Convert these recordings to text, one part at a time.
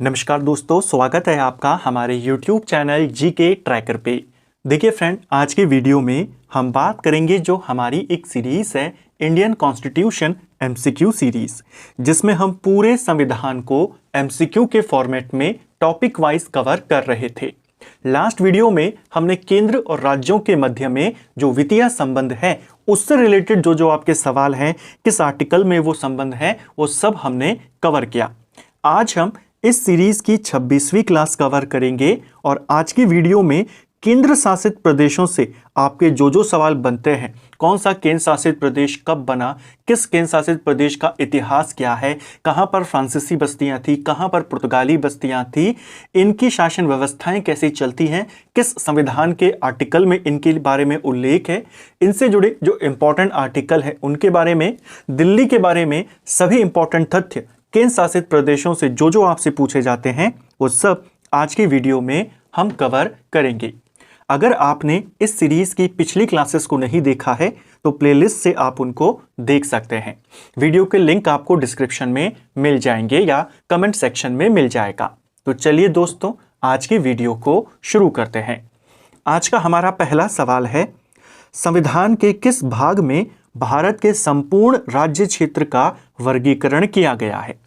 नमस्कार दोस्तों, स्वागत है आपका हमारे YouTube चैनल जीके ट्रैकर पे। देखिए फ्रेंड, आज के वीडियो में हम बात करेंगे जो हमारी एक सीरीज़ है इंडियन कॉन्स्टिट्यूशन MCQ सीरीज़, जिसमें हम पूरे संविधान को MCQ के फॉर्मेट में टॉपिक वाइज कवर कर रहे थे। लास्ट वीडियो में हमने केंद्र और राज्यों के मध्य में जो वित्तीय संबंध है उससे रिलेटेड जो आपके सवाल हैं, किस आर्टिकल में वो संबंध है, वो सब हमने कवर किया। आज हम इस सीरीज की 26वीं क्लास कवर करेंगे और आज की वीडियो में केंद्र शासित प्रदेशों से आपके जो सवाल बनते हैं, कौन सा केंद्र शासित प्रदेश कब बना, किस केंद्र शासित प्रदेश का इतिहास क्या है, कहां पर फ्रांसीसी बस्तियां थी, कहां पर पुर्तगाली बस्तियां थी, इनकी शासन व्यवस्थाएं कैसे चलती हैं, किस संविधान के आर्टिकल में इनके बारे में उल्लेख है, इनसे जुड़े जो इंपॉर्टेंट आर्टिकल है उनके बारे में, दिल्ली के बारे में सभी इंपॉर्टेंट तथ्य केंद्र शासित प्रदेशों से जो आपसे पूछे जाते हैं वो सब आज की वीडियो में हम कवर करेंगे। अगर आपने इस सीरीज की पिछली क्लासेस को नहीं देखा है तो प्लेलिस्ट से आप उनको देख सकते हैं। वीडियो के लिंक आपको डिस्क्रिप्शन में मिल जाएंगे या कमेंट सेक्शन में मिल जाएगा। तो चलिए दोस्तों, आज की वीडियो को शुरू करते हैं। आज का हमारा पहला सवाल है, संविधान के किस भाग में भारत के संपूर्ण राज्य क्षेत्र का वर्गीकरण किया गया है?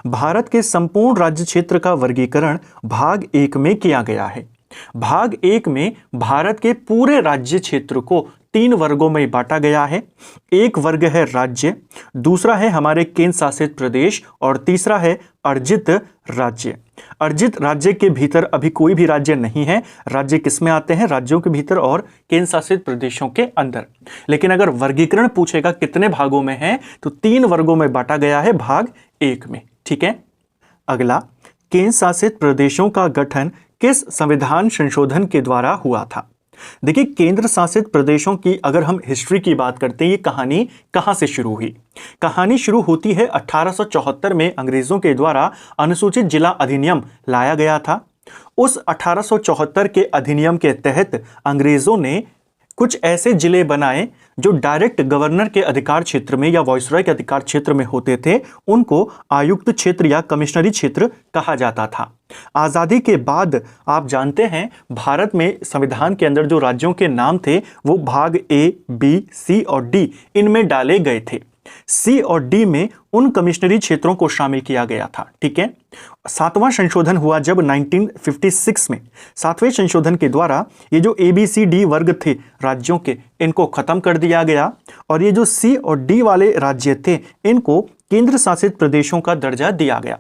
भारत के संपूर्ण राज्य क्षेत्र का वर्गीकरण भाग 1 में किया गया है। भाग 1 में भारत के पूरे राज्य क्षेत्र को 3 वर्गों में बांटा गया है। एक वर्ग है राज्य, दूसरा है हमारे केंद्र शासित प्रदेश और तीसरा है अर्जित राज्य। अर्जित राज्य के भीतर अभी कोई भी राज्य नहीं है। राज्य किसमें आते हैं? राज्यों के भीतर और केंद्र शासित प्रदेशों के अंदर। लेकिन अगर वर्गीकरण पूछेगा कितने भागों में है तो 3 वर्गों में बांटा गया है भाग 1 में। ठीक है। अगला, केंद्र शासित प्रदेशों का गठन किस संविधान संशोधन के द्वारा हुआ था? देखिए, केंद्र शासित प्रदेशों की अगर हम हिस्ट्री की बात करते हैं, ये कहानी कहां से शुरू हुई? कहानी शुरू होती है 1874 में अंग्रेजों के द्वारा अनुसूचित जिला अधिनियम लाया गया था। उस 1874 के अधिनियम के तहत अंग्रेजों ने कुछ ऐसे जिले बनाए जो डायरेक्ट गवर्नर के अधिकार क्षेत्र में या वायसरॉय के अधिकार क्षेत्र में होते थे। उनको आयुक्त क्षेत्र या कमिश्नरी क्षेत्र कहा जाता था। आज़ादी के बाद आप जानते हैं भारत में संविधान के अंदर जो राज्यों के नाम थे वो भाग A, B, C और D इनमें डाले गए थे। C और D में उन कमिश्नरी क्षेत्रों को शामिल किया गया था। ठीक है। 7वां संशोधन हुआ जब 1956 में 7वें संशोधन के द्वारा ये जो ABCD वर्ग थे राज्यों के, इनको खत्म कर दिया गया और ये जो C और D वाले राज्य थे इनको केंद्र शासित प्रदेशों का दर्जा दिया गया,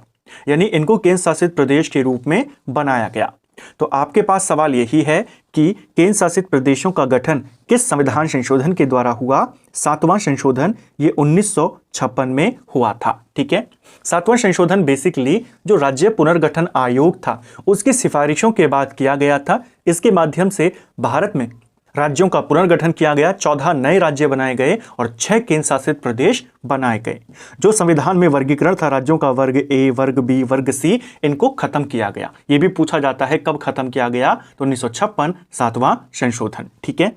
यानी इनको केंद्र शासित प्रदेश के रूप में बनाया गया। तो आपके पास सवाल यही है कि केंद्र शासित प्रदेशों का गठन किस संविधान संशोधन के द्वारा हुआ? 7वां संशोधन, ये 1956 में हुआ था। ठीक है। 7वां संशोधन बेसिकली जो राज्य पुनर्गठन आयोग था उसकी सिफारिशों के बाद किया गया था। इसके माध्यम से भारत में राज्यों का पुनर्गठन किया गया, 14 नए राज्य बनाए गए और 6 केंद्र शासित प्रदेश बनाए गए। जो संविधान में वर्गीकरण था राज्यों का, वर्ग A, वर्ग B, वर्ग C, इनको खत्म किया गया। यह भी पूछा जाता है कब खत्म किया गया, तो 1956 7वां संशोधन। ठीक है।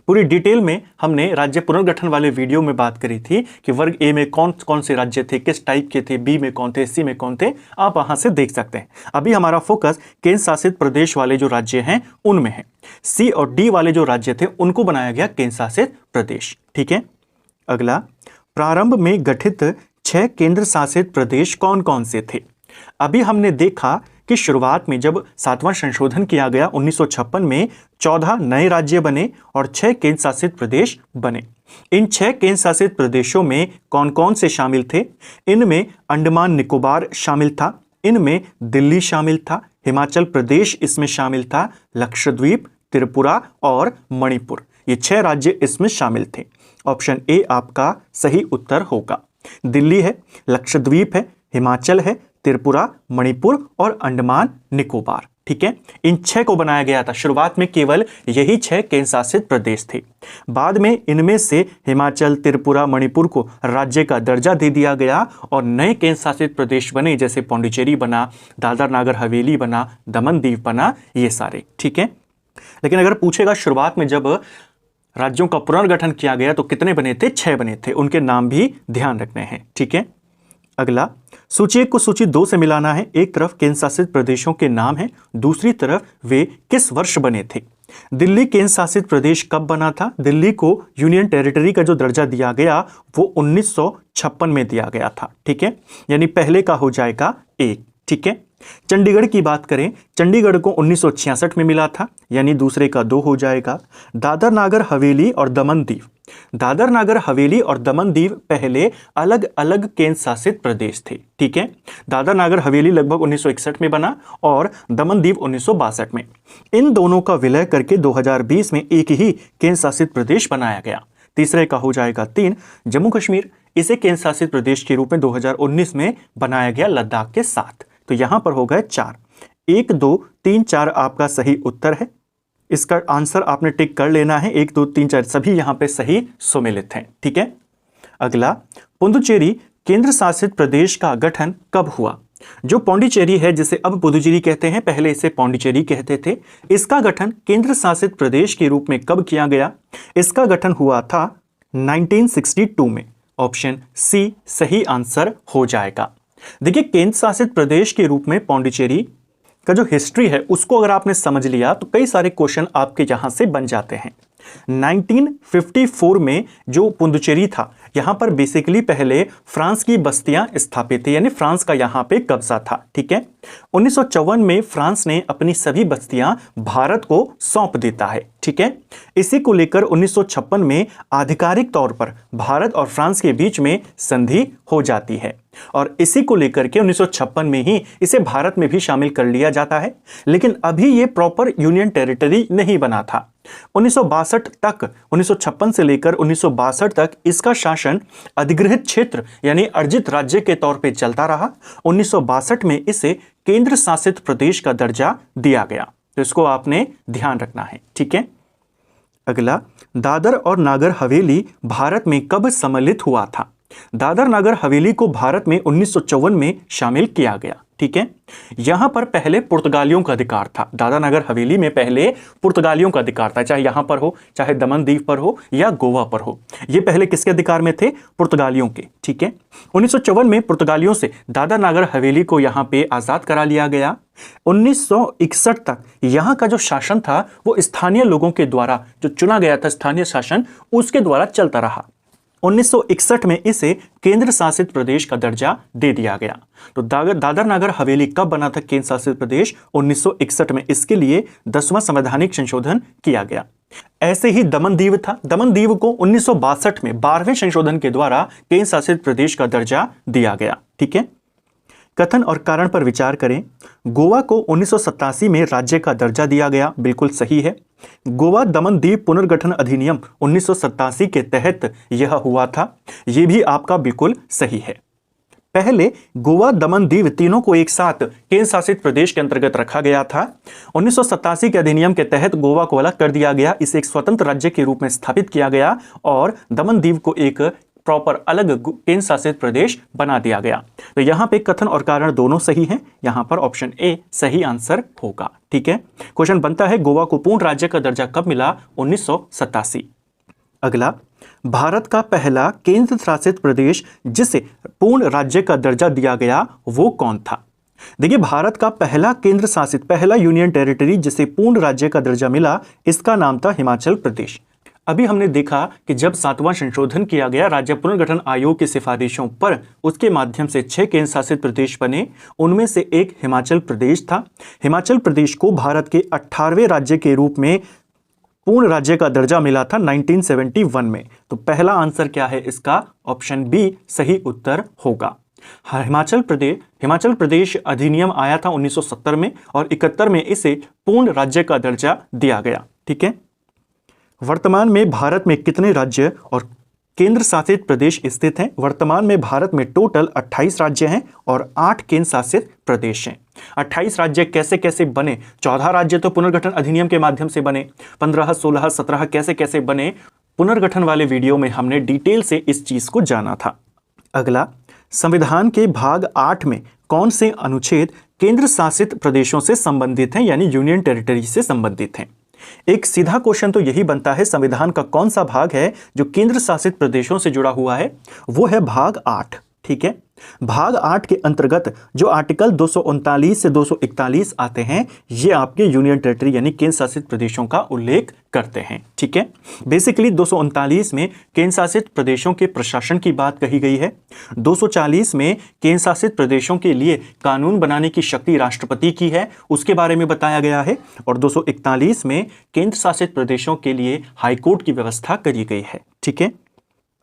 पूरी डिटेल में हमने राज्य पुनर्गठन वाले वीडियो में बात करी थी कि वर्ग A में कौन कौन से राज्य थे, किस टाइप के थे, B में कौन थे, C में कौन थे, आप वहां से देख सकते हैं। अभी हमारा फोकस केंद्र शासित प्रदेश वाले जो राज्य हैं उनमें है। C और D वाले जो राज्य थे उनको बनाया गया केंद्र शासित प्रदेश। ठीक है। अगला, प्रारंभ में गठित 6 केंद्र शासित प्रदेश कौन कौन से थे? अभी हमने देखा कि शुरुआत में जब 7वां संशोधन किया गया 1956 में 14 नए राज्य बने और 6 केंद्र शासित प्रदेश बने। इन 6 केंद्र शासित प्रदेशों में कौन कौन से शामिल थे? इनमें अंडमान निकोबार शामिल था, इनमें दिल्ली शामिल था, हिमाचल प्रदेश इसमें शामिल था, लक्षद्वीप, त्रिपुरा और मणिपुर, ये 6 राज्य इसमें शामिल थे। ऑप्शन A आपका सही उत्तर होगा। दिल्ली है, लक्षद्वीप है, हिमाचल है, त्रिपुरा, मणिपुर और अंडमान निकोबार। ठीक है। इन 6 को बनाया गया था। शुरुआत में केवल यही 6 केंद्र शासित प्रदेश थे। बाद में इनमें से हिमाचल, त्रिपुरा, मणिपुर को राज्य का दर्जा दे दिया गया और नए केंद्र शासित प्रदेश बने, जैसे पौंडीचेरी बना, दादर नागर हवेली बना, दमन दीव बना, ये सारे। ठीक है। लेकिन अगर पूछेगा शुरुआत में जब राज्यों का पुनर्गठन किया गया तो कितने बने थे? 6 बने थे। उनके नाम भी ध्यान रखने हैं। ठीक है। अगला, सूची 1 को सूची 2 से मिलाना है। एक तरफ केंद्र शासित प्रदेशों के नाम है, दूसरी तरफ वे किस वर्ष बने थे। दिल्ली केंद्र शासित प्रदेश कब बना था? दिल्ली को यूनियन टेरिटरी का जो दर्जा दिया गया वो 1956 में दिया गया था। ठीक है, यानी पहले का हो जाएगा 1। ठीक है, चंडीगढ़ की बात करें, चंडीगढ़ को 1966 में मिला था, यानी दूसरे का 2 हो जाएगा। दादर नागर हवेली और दमन दीव, दादर नागर हवेली और दमन दीव पहले अलग अलग केंद्र शासित प्रदेश थे। ठीक है, दादर नागर हवेली लगभग 1961 में बना और दमन दीव 1962 में। इन दोनों का विलय करके 2020 में एक ही केंद्र शासित प्रदेश बनाया गया। तीसरे का हो जाएगा 3, जम्मू कश्मीर। इसे केंद्र शासित प्रदेश के रूप में 2019 में बनाया गया लद्दाख के साथ। तो यहां पर हो गए 4। 1, 2, 3, 4 आपका सही उत्तर है। इसका आंसर आपने टिक कर लेना है। 1, 2, 3, 4 सभी यहां पे सही सुमेलित हैं। ठीक है, अगला, पुडुचेरी केंद्र शासित प्रदेश का गठन कब हुआ? जो पौंडीचेरी है, जिसे अब पुडुचेरी कहते हैं, पहले इसे पौंडीचेरी कहते थे, इसका गठन केंद्र शासित प्रदेश के रूप में कब किया गया? इसका गठन हुआ था 1962 में। ऑप्शन सी सही आंसर हो जाएगा। देखिए, केंद्र शासित प्रदेश के रूप में पौंडीचेरी का जो हिस्ट्री है उसको अगर आपने समझ लिया तो कई सारे क्वेश्चन आपके यहां से बन जाते हैं। 1954 में जो पुडुचेरी था, यहां पर बेसिकली पहले फ्रांस की बस्तियां स्थापित थी, यानी फ्रांस का यहां पे कब्जा था। ठीक है, 1954 में फ्रांस ने अपनी सभी बस्तियां भारत को सौंप देता है। ठीक है, इसी को लेकर 1956 में आधिकारिक तौर पर भारत और फ्रांस के बीच में संधि हो जाती है और इसी को लेकर के 1956 में ही इसे भारत में भी शामिल कर लिया जाता है। लेकिन अभी ये प्रॉपर यूनियन टेरिटरी नहीं बना था। 1962 तक, 1956 से लेकर 1962 तक इसका शासन अधिग्रहित क्षेत्र यानी अर्जित राज्य के तौर पे चलता रहा। 1962 में इसे केंद्र शासित प्रदेश का दर्जा दिया गया, तो इसको आपने ध्यान रखना है। ठीक है, अगला, दादर और नागर हवेली भारत में कब सम्मिलित हुआ था? दादर नागर हवेली को भारत में 1954 में शामिल किया गया। ठीक है, यहां पर पहले पुर्तगालियों का अधिकार था। दादर नागर हवेली में पहले पुर्तगालियों का अधिकार था, चाहे यहां पर हो, चाहे दमन दीव पर हो या गोवा पर हो। ये पहले किसके अधिकार में थे? पुर्तगालियों के। ठीक है, 1954 में पुर्तगालियों से दादर नागर हवेली को यहां पे आजाद करा लिया गया। 1961 तक यहां का जो शासन था वो स्थानीय लोगों के द्वारा जो चुना गया था, स्थानीय शासन, उसके द्वारा चलता रहा। 1961 में इसे केंद्र शासित प्रदेश का दर्जा दे दिया गया। तो दादर नागर हवेली कब बना था केंद्र शासित प्रदेश? 1961 में। इसके लिए 10वां संवैधानिक संशोधन किया गया। ऐसे ही दमन दीव था। दमन दीव को 1962 में 12वें संशोधन के द्वारा केंद्र शासित प्रदेश का दर्जा दिया गया। ठीक है, कथन और कारण पर विचार करें। गोवा को 1987 में राज्य का दर्जा दिया गया, बिल्कुल सही है। गोवा दमन दीव पुनर्गठन अधिनियम 1987 के तहत यह हुआ था, यह भी आपका बिल्कुल सही है। पहले गोवा दमन दीव तीनों को एक साथ केंद्र शासित प्रदेश के अंतर्गत रखा गया था। 1987 के अधिनियम के तहत गोवा को अलग कर दिया गया, इसे एक स्वतंत्र राज्य के रूप में स्थापित किया गया और दमन दीव को एक प्रॉपर अलग केंद्र शासित प्रदेश बना दिया गया। तो यहां पे कथन और कारण दोनों सही हैं, यहां पर ऑप्शन ए सही आंसर होगा। ठीक है, क्वेश्चन बनता है गोवा को पूर्ण राज्य का दर्जा कब मिला? 1987। अगला, भारत का पहला केंद्र शासित प्रदेश जिसे पूर्ण राज्य का दर्जा दिया गया वो कौन था? देखिए, भारत का पहला केंद्र शासित, पहला यूनियन टेरिटरी जिसे पूर्ण राज्य का दर्जा मिला, इसका नाम था हिमाचल प्रदेश। अभी हमने देखा कि जब 7वां संशोधन किया गया राज्य पुनर्गठन आयोग की सिफारिशों पर, उसके माध्यम से 6 केंद्र शासित प्रदेश बने, उनमें से एक हिमाचल प्रदेश था। हिमाचल प्रदेश को भारत के 18वें राज्य के रूप में पूर्ण राज्य का दर्जा मिला था 1971 में। तो पहला आंसर क्या है इसका? ऑप्शन बी सही उत्तर होगा। हिमाचल प्रदेश अधिनियम आया था 1970 में और 71 में इसे पूर्ण राज्य का दर्जा दिया गया। ठीक है, वर्तमान में भारत में कितने राज्य और केंद्र शासित प्रदेश स्थित हैं? वर्तमान में भारत में टोटल 28 राज्य हैं और 8 केंद्र शासित प्रदेश हैं। 28 राज्य कैसे कैसे बने? 14 राज्य तो पुनर्गठन अधिनियम के माध्यम से बने, 15, 16, 17 कैसे कैसे बने, पुनर्गठन वाले वीडियो में हमने डिटेल से इस चीज को जाना था। अगला, संविधान के भाग 8 में कौन से अनुच्छेद केंद्र शासित प्रदेशों से संबंधित हैं, यानी यूनियन टेरिटरी से संबंधित हैं? एक सीधा क्वेश्चन तो यही बनता है, संविधान का कौन सा भाग है जो केंद्र शासित प्रदेशों से जुड़ा हुआ है? वो है भाग 8। ठीक है, भाग 8 के अंतर्गत जो आर्टिकल 239 से 241 आते हैं, ये आपके यूनियन टेरिटरी यानी केंद्र शासित प्रदेशों का उल्लेख करते हैं। ठीक है, बेसिकली 239 में केंद्र शासित प्रदेशों के प्रशासन की बात कही गई है। 240 में केंद्र शासित प्रदेशों के लिए कानून बनाने की शक्ति राष्ट्रपति की है, उसके बारे में बताया गया है। और 241 में केंद्र शासित प्रदेशों के लिए हाईकोर्ट की व्यवस्था करी गई है। ठीक है,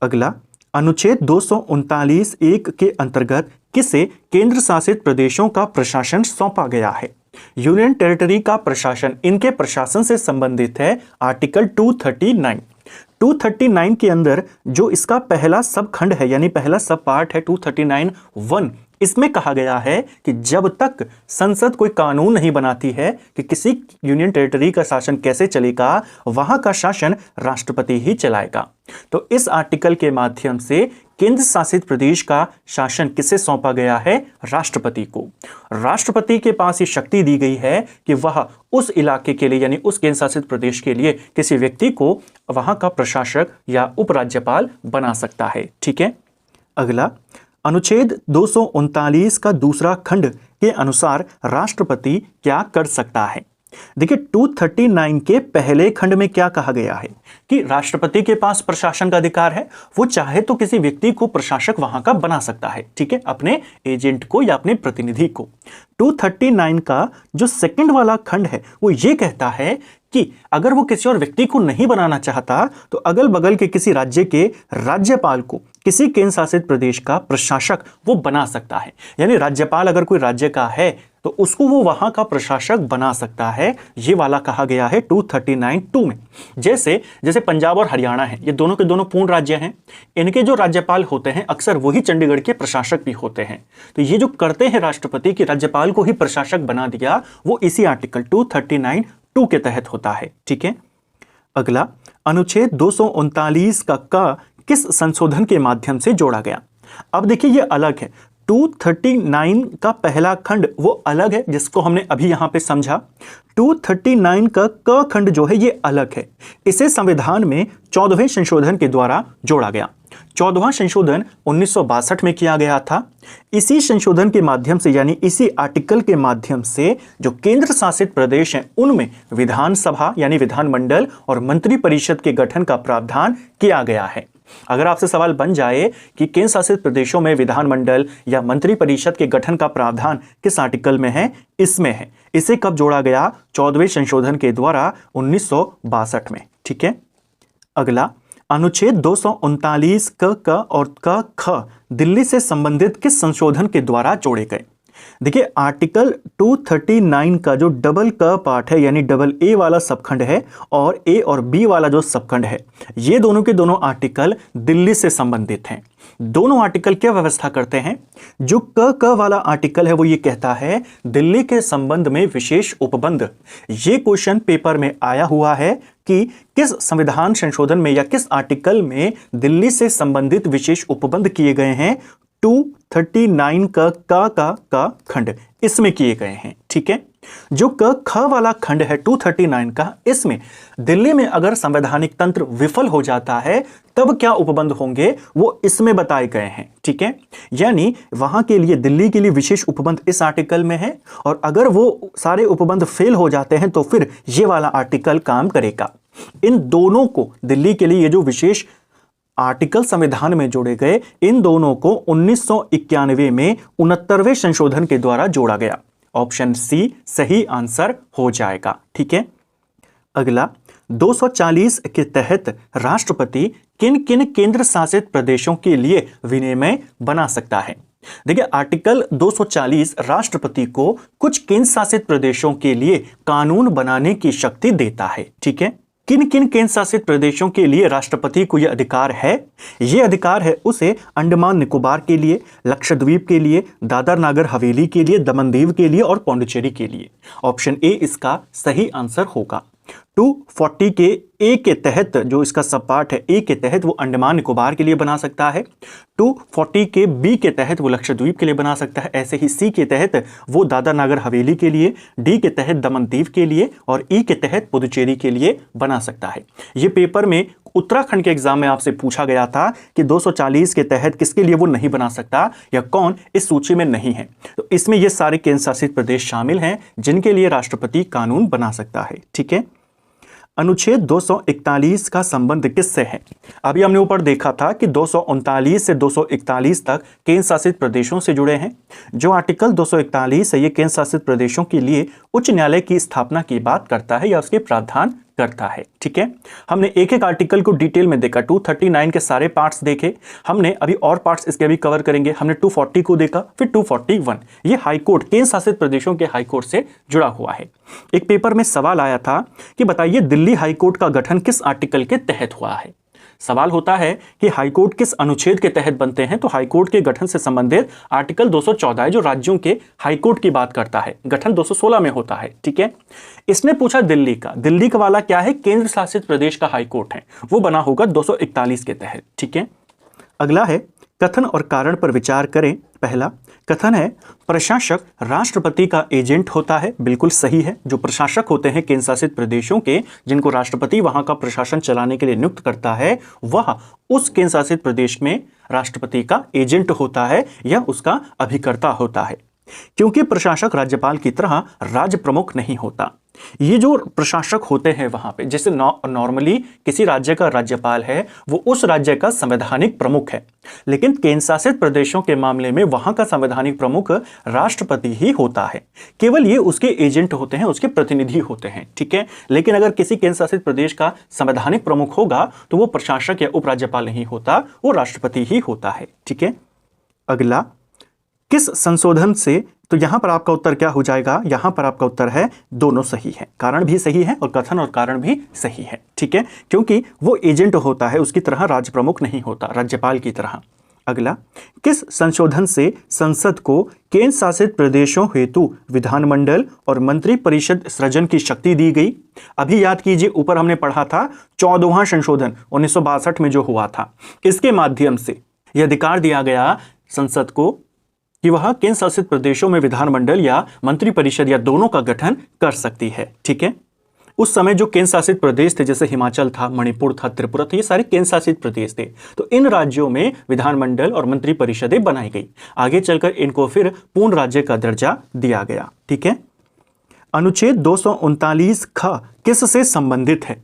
अगला अनुच्छेद 239(1) के अंतर्गत किसे केंद्र शासित प्रदेशों का प्रशासन सौंपा गया है? यूनियन टेरिटरी का प्रशासन, इनके प्रशासन से संबंधित है आर्टिकल 239। 239 के अंदर जो इसका पहला सब खंड है यानी पहला सब पार्ट है 239(1), इसमें कहा गया है कि जब तक संसद कोई कानून नहीं बनाती है कि किसी यूनियन टेरिटरी का शासन कैसे चलेगा, वहां का शासन राष्ट्रपति ही चलाएगा। तो इस आर्टिकल के माध्यम से केंद्र शासित प्रदेश का शासन किसे सौंपा गया है? राष्ट्रपति को। राष्ट्रपति के पास ये शक्ति दी गई है कि वह उस इलाके के लिए यानी उस केंद्र शासित प्रदेश के लिए किसी व्यक्ति को वहां का प्रशासक या उपराज्यपाल बना सकता है। ठीक है, अगला अनुच्छेद 239 का दूसरा खंड के अनुसार राष्ट्रपति क्या कर सकता है? देखिए 239 के पहले खंड में क्या कहा गया है कि राष्ट्रपति के पास प्रशासन का अधिकार है, वो चाहे तो किसी व्यक्ति को प्रशासक वहां का बना सकता है। ठीक है, अपने एजेंट को या अपने प्रतिनिधि को। 239 का जो सेकंड वाला खंड है वो ये कहता है कि अगर वो किसी और व्यक्ति को नहीं बनाना चाहता तो अगल बगल के किसी राज्य के राज्यपाल को किसी केंद्र शासित प्रदेश का प्रशासक वो बना सकता है। यानी राज्यपाल अगर कोई राज्य का है तो उसको वो वहां का प्रशासक बना सकता है। ये वाला कहा गया है 239(2) में। जैसे पंजाब और हरियाणा है, ये दोनों के दोनों पूर्ण राज्य हैं। इनके जो राज्यपाल होते हैं अक्सर वही चंडीगढ़ के प्रशासक भी होते हैं। तो ये जो करते हैं राष्ट्रपति की राज्यपाल को ही प्रशासक बना दिया, वो इसी आर्टिकल 239(2) के तहत होता है। ठीक है, अगला अनुच्छेद 239 का किस संशोधन के माध्यम से जोड़ा गया? अब देखिए ये अलग है। 239 का पहला खंड वो अलग है जिसको हमने अभी यहां पे समझा। 239 का क खंड जो है ये अलग है। इसे संविधान में 14वें संशोधन के द्वारा जोड़ा गया। 14वां संशोधन 1962 में किया गया था। इसी संशोधन के माध्यम से यानी इसी आर्टिकल के माध्यम से जो केंद्र शासित प्रदेश हैं उनमें विधानसभा यानी विधानमंडल और मंत्रिपरिषद के गठन का प्रावधान किया गया है। अगर आपसे सवाल बन जाए कि केंद्र शासित प्रदेशों में विधानमंडल या मंत्रिपरिषद के गठन का प्रावधान किस आर्टिकल में है? इसमें है। इसे कब जोड़ा गया? 14वें संशोधन के द्वारा 1962 में। ठीक है, अगला अनुच्छेद 239 क और क ख दिल्ली से संबंधित किस संशोधन के द्वारा जोड़े गए? देखिए आर्टिकल 239 का जो डबल क पार्ट है यानी डबल ए वाला सबखंड है और ए और बी वाला जो सबखंड है, ये दोनों के दोनों आर्टिकल दिल्ली से संबंधित हैं। दोनों आर्टिकल क्या व्यवस्था करते हैं? जो क वाला आर्टिकल है वो ये कहता है दिल्ली के संबंध में विशेष उपबंध। ये क्वेश्चन पेपर में आया हुआ है कि किस संविधान संशोधन में या किस आर्टिकल में दिल्ली से संबंधित विशेष उपबंध किए गए हैं? 239 का खंड इसमें किए गए हैं। ठीक है, जो ख वाला खंड है 239 का, इसमें दिल्ली में अगर संवैधानिक तंत्र विफल हो जाता है तब क्या उपबंध होंगे वो इसमें बताए गए हैं। ठीक है, यानी वहां के लिए दिल्ली के लिए विशेष उपबंध इस आर्टिकल में है और अगर वो सारे उपबंध फेल हो जाते हैं तो फिर ये वाला आर्टिकल काम करेगा। इन दोनों को दिल्ली के लिए ये जो विशेष आर्टिकल संविधान में जोड़े गए, इन दोनों को 1991 में 69वें संशोधन के द्वारा जोड़ा गया। ऑप्शन सी सही आंसर हो जाएगा। ठीक है, अगला 240 के तहत राष्ट्रपति किन किन केंद्र शासित प्रदेशों के लिए विनियम बना सकता है? देखिए आर्टिकल 240 राष्ट्रपति को कुछ केंद्र शासित प्रदेशों के लिए कानून बनाने की शक्ति देता है। ठीक है, किन किन केंद्र शासित प्रदेशों के लिए राष्ट्रपति को यह अधिकार है? यह अधिकार है उसे अंडमान निकोबार के लिए, लक्षद्वीप के लिए, दादर नागर हवेली के लिए, दमन दीव के लिए और पौंडीचेरी के लिए। ऑप्शन ए इसका सही आंसर होगा। 240 के ए के तहत जो इसका सब पार्ट है ए के तहत वो अंडमान निकोबार के लिए बना सकता है। 240 के बी के तहत वो लक्षद्वीप के लिए बना सकता है। ऐसे ही सी के तहत वो दादरा नागर हवेली के लिए, डी के तहत दमन दीव के लिए और ई के तहत पुदुचेरी के लिए बना सकता है। ये पेपर में उत्तराखंड के एग्जाम में आपसे पूछा गया था कि 240 के तहत किसके लिए वो नहीं बना सकता या कौन इस सूची में नहीं है। तो इसमें ये सारे केंद्र शासित प्रदेश शामिल हैं जिनके लिए राष्ट्रपति कानून बना सकता है। ठीक है। अनुच्छेद 241 का संबंध किससे है? अभी हमने ऊपर देखा था कि 239 से 241 तक केंद्र शासित प्रदेशों से जुड़े हैं। जो आर्टिकल 241 है ये केंद्र शासित प्रदेशों के लिए उच्च न्यायालय की स्थापना की बात करता है या उसके प्रावधान करता है। ठीक है। हमने एक एक आर्टिकल को डिटेल में देखा, 239 के सारे पार्ट्स देखे हमने, अभी और पार्ट्स इसके भी कवर करेंगे। हमने 240 को देखा, फिर 241। ये हाईकोर्ट, केंद्र शासित प्रदेशों के हाईकोर्ट से जुड़ा हुआ है। एक पेपर में सवाल आया था कि बताइए दिल्ली हाईकोर्ट का गठन किस आर्टिकल के तहत हुआ है। सवाल होता है कि हाईकोर्ट किस अनुच्छेद के तहत बनते हैं, तो हाईकोर्ट के गठन से संबंधित आर्टिकल 214 है जो राज्यों के हाईकोर्ट की बात करता है। गठन 216 में होता है। ठीक है। इसने पूछा दिल्ली का, दिल्ली का वाला क्या है, केंद्र शासित प्रदेश का हाईकोर्ट है, वो बना होगा 241 के तहत। ठीक है। अगला है कथन और कारण पर विचार करें। पहला कथन है प्रशासक राष्ट्रपति का एजेंट होता है। बिल्कुल सही है। जो प्रशासक होते हैं केंद्र शासित प्रदेशों के, जिनको राष्ट्रपति वहां का प्रशासन चलाने के लिए नियुक्त करता है, वह उस केंद्र शासित प्रदेश में राष्ट्रपति का एजेंट होता है या उसका अभिकर्ता होता है। क्योंकि प्रशासक राज्यपाल की तरह राज्य प्रमुख नहीं होता। ये जो प्रशासक होते हैं वहां पे, जैसे नॉर्मली किसी राज्य का राज्यपाल है वो उस राज्य का संवैधानिक प्रमुख है, लेकिन केंद्र शासित प्रदेशों के मामले में वहां का संवैधानिक प्रमुख राष्ट्रपति ही होता है। केवल ये उसके एजेंट होते हैं, उसके प्रतिनिधि होते हैं। ठीक है। लेकिन अगर किसी केंद्र शासित प्रदेश का संवैधानिक प्रमुख होगा तो वो प्रशासक या उपराज्यपाल नहीं होता, वो राष्ट्रपति ही होता है। ठीक है। अगला किस संशोधन से, तो यहां पर आपका उत्तर क्या हो जाएगा, यहां पर आपका उत्तर है दोनों सही है। कारण भी सही है और कथन और कारण भी सही है। ठीक है। क्योंकि वो एजेंट होता है, उसकी तरह राज्य प्रमुख नहीं होता, राज्यपाल की तरह। अगला किस संशोधन से संसद को केंद्र शासित प्रदेशों हेतु विधानमंडल और मंत्री परिषद सृजन की शक्ति दी गई? अभी याद कीजिए ऊपर हमने पढ़ा था 14वां संशोधन 1962 में जो हुआ था, इसके माध्यम से यह अधिकार दिया गया संसद को कि वह केंद्र शासित प्रदेशों में विधानमंडल या मंत्री परिषद या दोनों का गठन कर सकती है। ठीक है। उस समय जो केंद्र शासित प्रदेश थे, जैसे हिमाचल था, मणिपुर था, त्रिपुरा था, ये सारे केंद्र शासित प्रदेश थे, तो इन राज्यों में विधानमंडल और मंत्री परिषदें बनाई गई। आगे चलकर इनको फिर पूर्ण राज्य का दर्जा दिया गया। ठीक है। अनुच्छेद 239 ख किससे संबंधित है?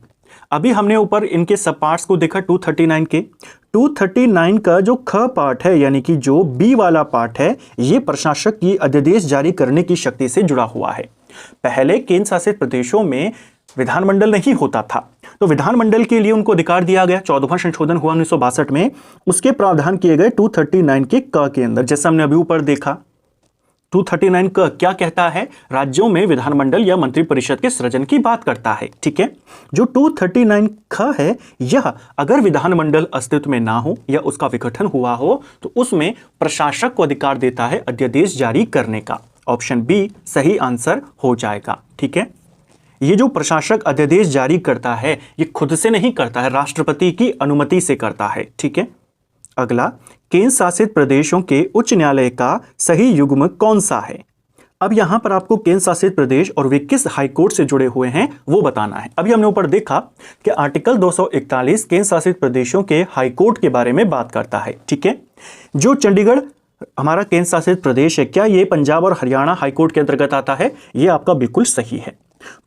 अभी हमने ऊपर इनके सब पार्ट्स को देखा 239 के। 239 का जो ख पार्ट है यानी कि जो बी वाला पार्ट है, ये प्रशासक की अध्यादेश जारी करने की शक्ति से जुड़ा हुआ है। पहले केंद्र शासित प्रदेशों में विधानमंडल नहीं होता था, तो विधानमंडल के लिए उनको अधिकार दिया गया। 14वां संशोधन हुआ 1962 में, उसके प्रावधान किए गए 239 के क के अंदर। जैसा हमने अभी ऊपर देखा 239 का क्या कहता है, राज्यों में विधानमंडल या मंत्री परिषद के सृजन की बात करता है। ठीक है। जो 239 ख है, यह अगर विधानमंडल अस्तित्व में ना हो या उसका विघटन हुआ हो तो उसमें प्रशासक को अधिकार देता है अध्यादेश जारी करने का। ऑप्शन बी सही आंसर हो जाएगा। ठीक है। ये जो प्रशासक अध्यादेश जारी करता है ये खुद से नहीं करता है, राष्ट्रपति की अनुमति से करता है। ठीक है। अगला केंद्र शासित प्रदेशों के उच्च न्यायालय का सही युग्म कौन सा है? अब यहां पर आपको केंद्र शासित प्रदेश और वे किस हाईकोर्ट से जुड़े हुए हैं वो बताना है। अभी हमने ऊपर देखा कि आर्टिकल 241 केंद्र शासित प्रदेशों के हाईकोर्ट के बारे में बात करता है। ठीक है। जो चंडीगढ़ हमारा केंद्र शासित प्रदेश है, क्या ये पंजाब और हरियाणा हाईकोर्ट के अंतर्गत आता है? ये आपका बिल्कुल सही है।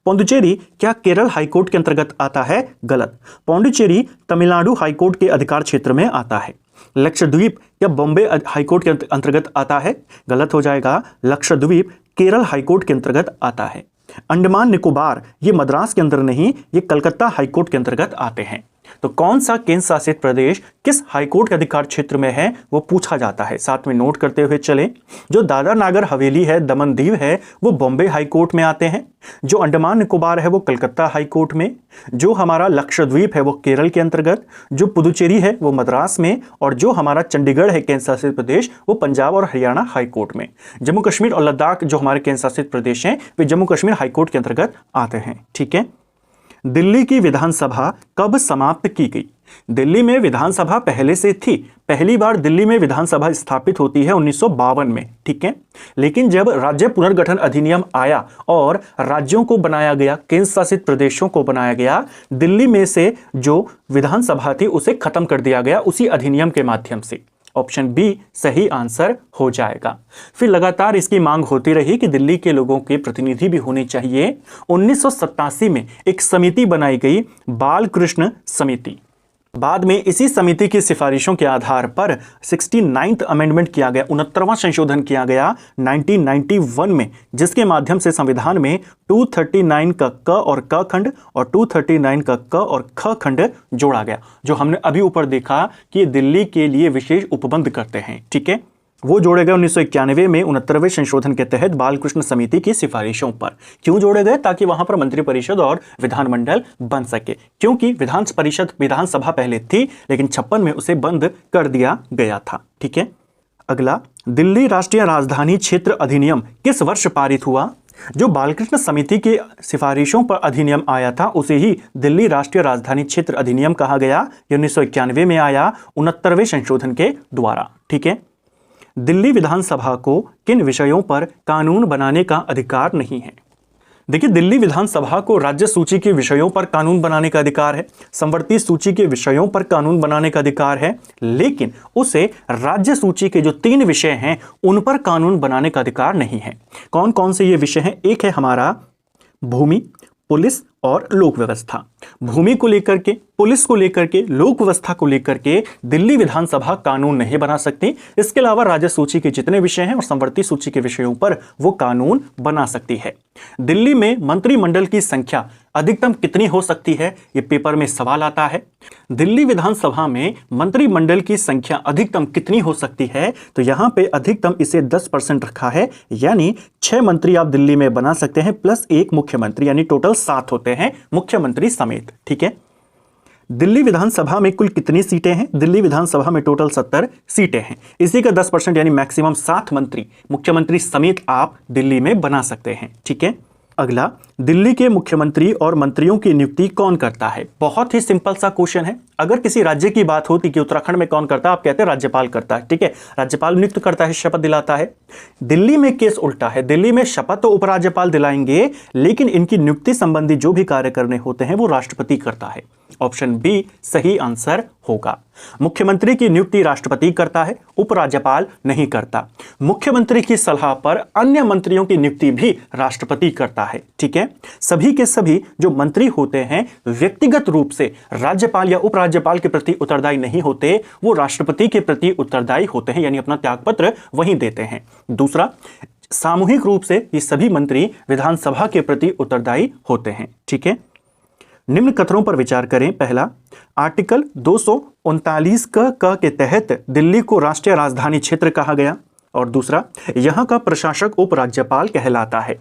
पौंडुचेरी क्या केरल हाईकोर्ट के अंतर्गत आता है? गलत। पौंडुचेरी तमिलनाडु हाईकोर्ट के अधिकार क्षेत्र में आता है। लक्षद्वीप या बॉम्बे हाईकोर्ट के अंतर्गत आता है? गलत हो जाएगा। लक्षद्वीप केरल हाईकोर्ट के अंतर्गत आता है। अंडमान निकोबार ये मद्रास के अंदर नहीं, ये कलकत्ता हाईकोर्ट के अंतर्गत आते हैं। तो कौन सा केंद्र शासित प्रदेश किस हाईकोर्ट के अधिकार क्षेत्र में है वो पूछा जाता है, साथ में नोट करते हुए चले। जो दादरा नागर हवेली है, दमन दीव है, वो बॉम्बे हाईकोर्ट में आते हैं। जो अंडमान निकोबार है वो कलकत्ता हाईकोर्ट में। जो हमारा लक्षद्वीप है वो केरल के अंतर्गत। जो पुदुचेरी है वो मद्रास में। और जो हमारा चंडीगढ़ है केंद्र शासित प्रदेश, वो पंजाब और हरियाणा हाईकोर्ट में। जम्मू कश्मीर और लद्दाख जो हमारे केंद्र शासित प्रदेश हैं वे जम्मू कश्मीर हाईकोर्ट के अंतर्गत आते हैं। ठीक है। दिल्ली की विधानसभा कब समाप्त की गई? दिल्ली में विधानसभा पहले से थी। पहली बार दिल्ली में विधानसभा स्थापित होती है 1952 में, ठीक है। लेकिन जब राज्य पुनर्गठन अधिनियम आया और राज्यों को बनाया गया, केंद्र शासित प्रदेशों को बनाया गया, दिल्ली में से जो विधानसभा थी उसे खत्म कर दिया गया उसी अधिनियम के माध्यम से। ऑप्शन बी सही आंसर हो जाएगा। फिर लगातार इसकी मांग होती रही कि दिल्ली के लोगों के प्रतिनिधि भी होने चाहिए। 1987 में एक समिति बनाई गई, बाल कृष्ण समिति। बाद में इसी समिति की सिफारिशों के आधार पर 69th अमेंडमेंट किया गया, 69वां संशोधन किया गया 1991 में, जिसके माध्यम से संविधान में 239 का क और क खंड और 239 का क और ख खंड जोड़ा गया, जो हमने अभी ऊपर देखा कि दिल्ली के लिए विशेष उपबंध करते हैं, ठीक है। वो जोड़े गए 1991 में 69वें संशोधन के तहत बालकृष्ण समिति की सिफारिशों पर। क्यों जोड़े गए? ताकि वहां पर मंत्रिपरिषद और विधानमंडल बन सके, क्योंकि विधानसभा पहले थी लेकिन 56 में उसे बंद कर दिया गया था, ठीक है। अगला, दिल्ली राष्ट्रीय राजधानी क्षेत्र अधिनियम किस वर्ष पारित हुआ? जो बालकृष्ण समिति के सिफारिशों पर अधिनियम आया था उसे ही दिल्ली राष्ट्रीय राजधानी क्षेत्र अधिनियम कहा गया। 1991 में आया 69वें संशोधन के द्वारा, ठीक है। दिल्ली विधानसभा को किन विषयों पर कानून बनाने का अधिकार नहीं है? देखिए, दिल्ली विधानसभा को राज्य सूची के विषयों पर कानून बनाने का अधिकार है, संवर्ती सूची के विषयों पर कानून बनाने का अधिकार है, लेकिन उसे राज्य सूची के जो 3 विषय हैं उन पर कानून बनाने का अधिकार नहीं है। कौन कौन से ये विषय हैं? एक है हमारा भूमि, पुलिस और लोक व्यवस्था। भूमि को लेकर के, पुलिस को लेकर के, लोक व्यवस्था को लेकर के दिल्ली विधानसभा कानून नहीं बना सकती। इसके अलावा राज्य सूची के जितने विषय हैं और संवर्ती सूची के विषयों पर वो कानून बना सकती है। दिल्ली में मंत्रिमंडल की संख्या अधिकतम कितनी हो सकती है? ये पेपर में सवाल आता है। दिल्ली विधानसभा में मंत्रिमंडल की संख्या अधिकतम कितनी हो सकती है? तो यहां पे अधिकतम इसे 10% रखा है, यानी 6 मंत्री आप दिल्ली में बना सकते हैं प्लस 1 मुख्यमंत्री, यानी टोटल 7 होते हैं मुख्यमंत्री समेत, ठीक है। दिल्ली विधानसभा में कुल कितनी सीटें हैं? दिल्ली विधानसभा में टोटल 70 सीटें हैं। इसी का 10% यानी मैक्सिमम 7 मंत्री मुख्यमंत्री समेत आप दिल्ली में बना सकते हैं, ठीक है। अगला, दिल्ली के मुख्यमंत्री और मंत्रियों की नियुक्ति कौन करता है? बहुत ही सिंपल सा क्वेश्चन है। अगर किसी राज्य की बात होती कि उत्तराखंड में कौन करता है, आप कहते हैं राज्यपाल करता है, ठीक है। राज्यपाल नियुक्त करता है, शपथ दिलाता है। दिल्ली में केस उल्टा है। दिल्ली में शपथ तो उपराज्यपाल दिलाएंगे, लेकिन इनकी नियुक्ति संबंधी जो भी कार्य करने होते हैं वो राष्ट्रपति करता है। ऑप्शन बी सही आंसर होगा। मुख्यमंत्री की नियुक्ति राष्ट्रपति करता है, उपराज्यपाल नहीं करता। मुख्यमंत्री की सलाह पर अन्य मंत्रियों की नियुक्ति भी राष्ट्रपति करता है, ठीक है। सभी के सभी जो मंत्री होते हैं व्यक्तिगत रूप से राज्यपाल या उपराज्यपाल के प्रति उत्तरदायी नहीं होते, वो राष्ट्रपति के प्रति उत्तरदायी होते हैं, यानी अपना त्यागपत्र वहीं देते हैं। दूसरा, सामूहिक रूप से ये सभी मंत्री विधानसभा के प्रति उत्तरदायी होते हैं, ठीक है। निम्न कथनों पर विचार करें। पहला, आर्टिकल 239 क के तहत दिल्ली को राष्ट्रीय राजधानी क्षेत्र कहा गया, और दूसरा, यहां का प्रशासक उपराज्यपाल कहलाता है।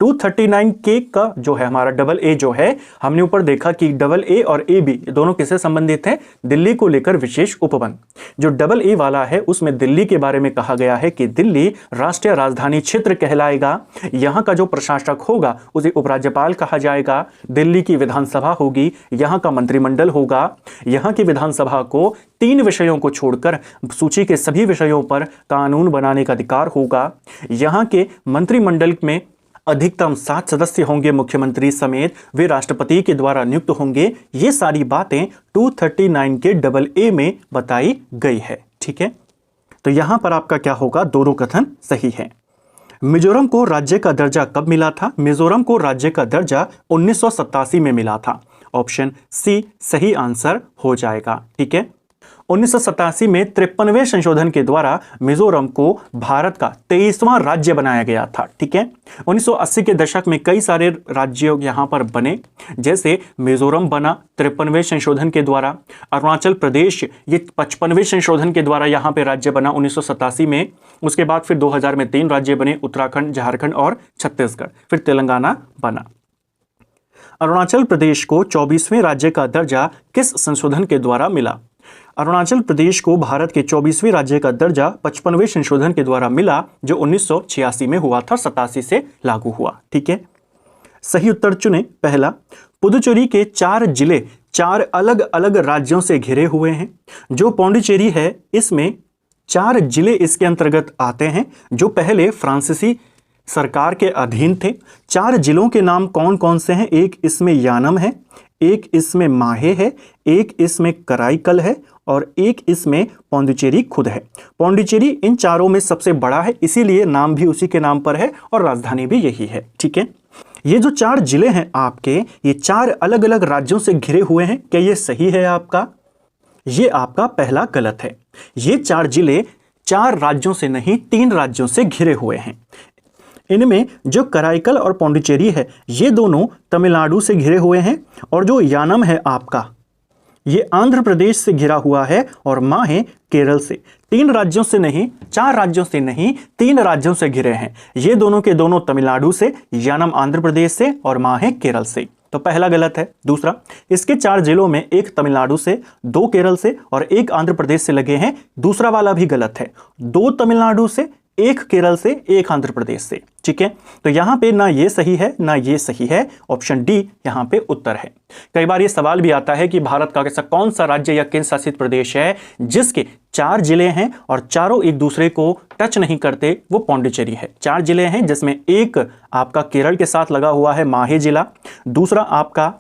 239 के का जो है हमारा डबल ए जो है, हमने ऊपर देखा कि डबल ए और ए बी दोनों किससे संबंधित हैं? दिल्ली को लेकर विशेष उपबंध। जो डबल ए वाला है उसमें दिल्ली के बारे में कहा गया है कि दिल्ली राष्ट्रीय राजधानी क्षेत्र कहलाएगा। यहां का जो प्रशासक होगा उसे उपराज्यपाल कहा जाएगा। दिल्ली की विधानसभा होगी, यहां का मंत्रिमंडल होगा। यहां की विधानसभा को 3 विषयों को छोड़कर सूची के सभी विषयों पर कानून बनाने का अधिकार होगा। यहां के मंत्रिमंडल में अधिकतम 7 सदस्य होंगे मुख्यमंत्री समेत, वे राष्ट्रपति के द्वारा नियुक्त होंगे। ये सारी बातें 239 के डबल ए में बताई गई है, ठीक है। तो यहां पर आपका क्या होगा? दोनों कथन सही है। मिजोरम को राज्य का दर्जा कब मिला था? मिजोरम को राज्य का दर्जा 1987 में मिला था। ऑप्शन सी सही आंसर हो जाएगा, ठीक है। 1987 में 53वें संशोधन के द्वारा मिजोरम को भारत का 23वां राज्य बनाया गया था, ठीक है। 1980 के दशक में कई सारे राज्य यहां पर बने, जैसे मिजोरम बना 53वें संशोधन के द्वारा। अरुणाचल प्रदेश ये 55वें संशोधन के द्वारा यहां पे राज्य बना 1987 में। उसके बाद फिर 2000 में 3 राज्य बने, उत्तराखंड, झारखंड और छत्तीसगढ़। फिर तेलंगाना बना। अरुणाचल प्रदेश को 24वें राज्य का दर्जा किस संशोधन के द्वारा मिला? अरुणाचल प्रदेश को भारत के 24वें राज्य का दर्जा 55वें संशोधन के द्वारा मिला, जो 1986 में हुआ था, 87 से लागू हुआ, ठीक है। सही उत्तर चुने। पहला, पुदुचेरी के 4 जिले 4 अलग अलग राज्यों से घिरे हुए हैं। जो पौंडीचेरी है इसमें 4 जिले इसके अंतर्गत आते हैं जो पहले फ्रांसीसी सरकार के अधीन थे। 4 जिलों के नाम कौन कौन से हैं? एक इसमें यानम है, एक इसमें माहे है, एक इसमें कराईकल है और एक इसमें पौंडीचेरी खुद है। पौंडीचेरी इन चारों में सबसे बड़ा है, इसीलिए नाम भी उसी के नाम पर है और राजधानी भी यही है। ठीक है, ये जो 4 जिले हैं आपके, ये 4 अलग अलग राज्यों से घिरे हुए हैं। क्या ये सही है आपका? ये आपका पहला गलत है। ये 4 जिले 4 राज्यों से नहीं 3 राज्यों से घिरे हुए हैं। इनमें जो कराईकल और पौंडीचेरी है ये दोनों तमिलनाडु से घिरे हुए हैं और जो यानम है आपका ये आंध्र प्रदेश से घिरा हुआ है और माहे केरल से। 3 राज्यों से नहीं, 4 राज्यों से नहीं, 3 राज्यों से घिरे हैं। ये दोनों के दोनों तमिलनाडु से, यानम आंध्र प्रदेश से और माहे केरल से। तो पहला गलत है। दूसरा, इसके 4 जिलों में एक तमिलनाडु से, 2 केरल से और 1 आंध्र प्रदेश से लगे हैं। दूसरा वाला भी गलत है। 2 तमिलनाडु से, 1 केरल से, 1 आंध्र प्रदेश से। ठीक है, तो यहां पे ना ये सही है ना ये सही है। ऑप्शन डी यहां पे उत्तर है। कई बार ये सवाल भी आता है कि भारत का ऐसा कौन सा राज्य या केंद्र शासित प्रदेश है जिसके 4 जिले हैं और चारों एक दूसरे को टच नहीं करते? वो पौंडीचेरी है। 4 जिले हैं जिसमें एक आपका केरल के साथ लगा हुआ है माहे जिला, दूसरा आपका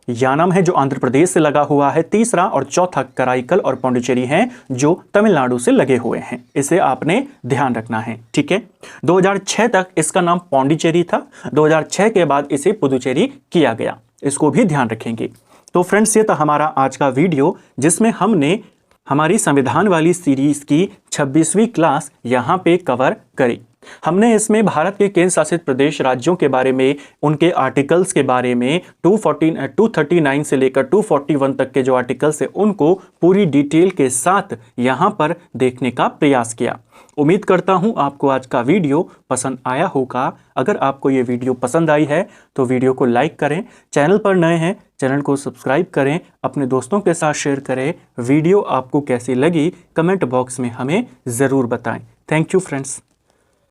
यानम है जो आंध्र प्रदेश से लगा हुआ है, तीसरा और चौथा कराईकल और पौंडीचेरी हैं जो तमिलनाडु से लगे हुए हैं। इसे आपने ध्यान रखना है। ठीक है, 2006 तक इसका नाम पौंडीचेरी था, 2006 के बाद इसे पुदुचेरी किया गया। इसको भी ध्यान रखेंगे। तो फ्रेंड्स, ये था हमारा आज का वीडियो जिसमें हमने हमारी संविधान वाली सीरीज की 26वीं क्लास यहाँ पे कवर करी। हमने इसमें भारत के केंद्र शासित प्रदेश राज्यों के बारे में, उनके आर्टिकल्स के बारे में 239 से लेकर 241 तक के जो आर्टिकल्स हैं उनको पूरी डिटेल के साथ यहाँ पर देखने का प्रयास किया। उम्मीद करता हूँ आपको आज का वीडियो पसंद आया होगा। अगर आपको ये वीडियो पसंद आई है तो वीडियो को लाइक करें, चैनल पर नए हैं चैनल को सब्सक्राइब करें, अपने दोस्तों के साथ शेयर करें। वीडियो आपको कैसी लगी कमेंट बॉक्स में हमें ज़रूर बताएं। Thank you friends.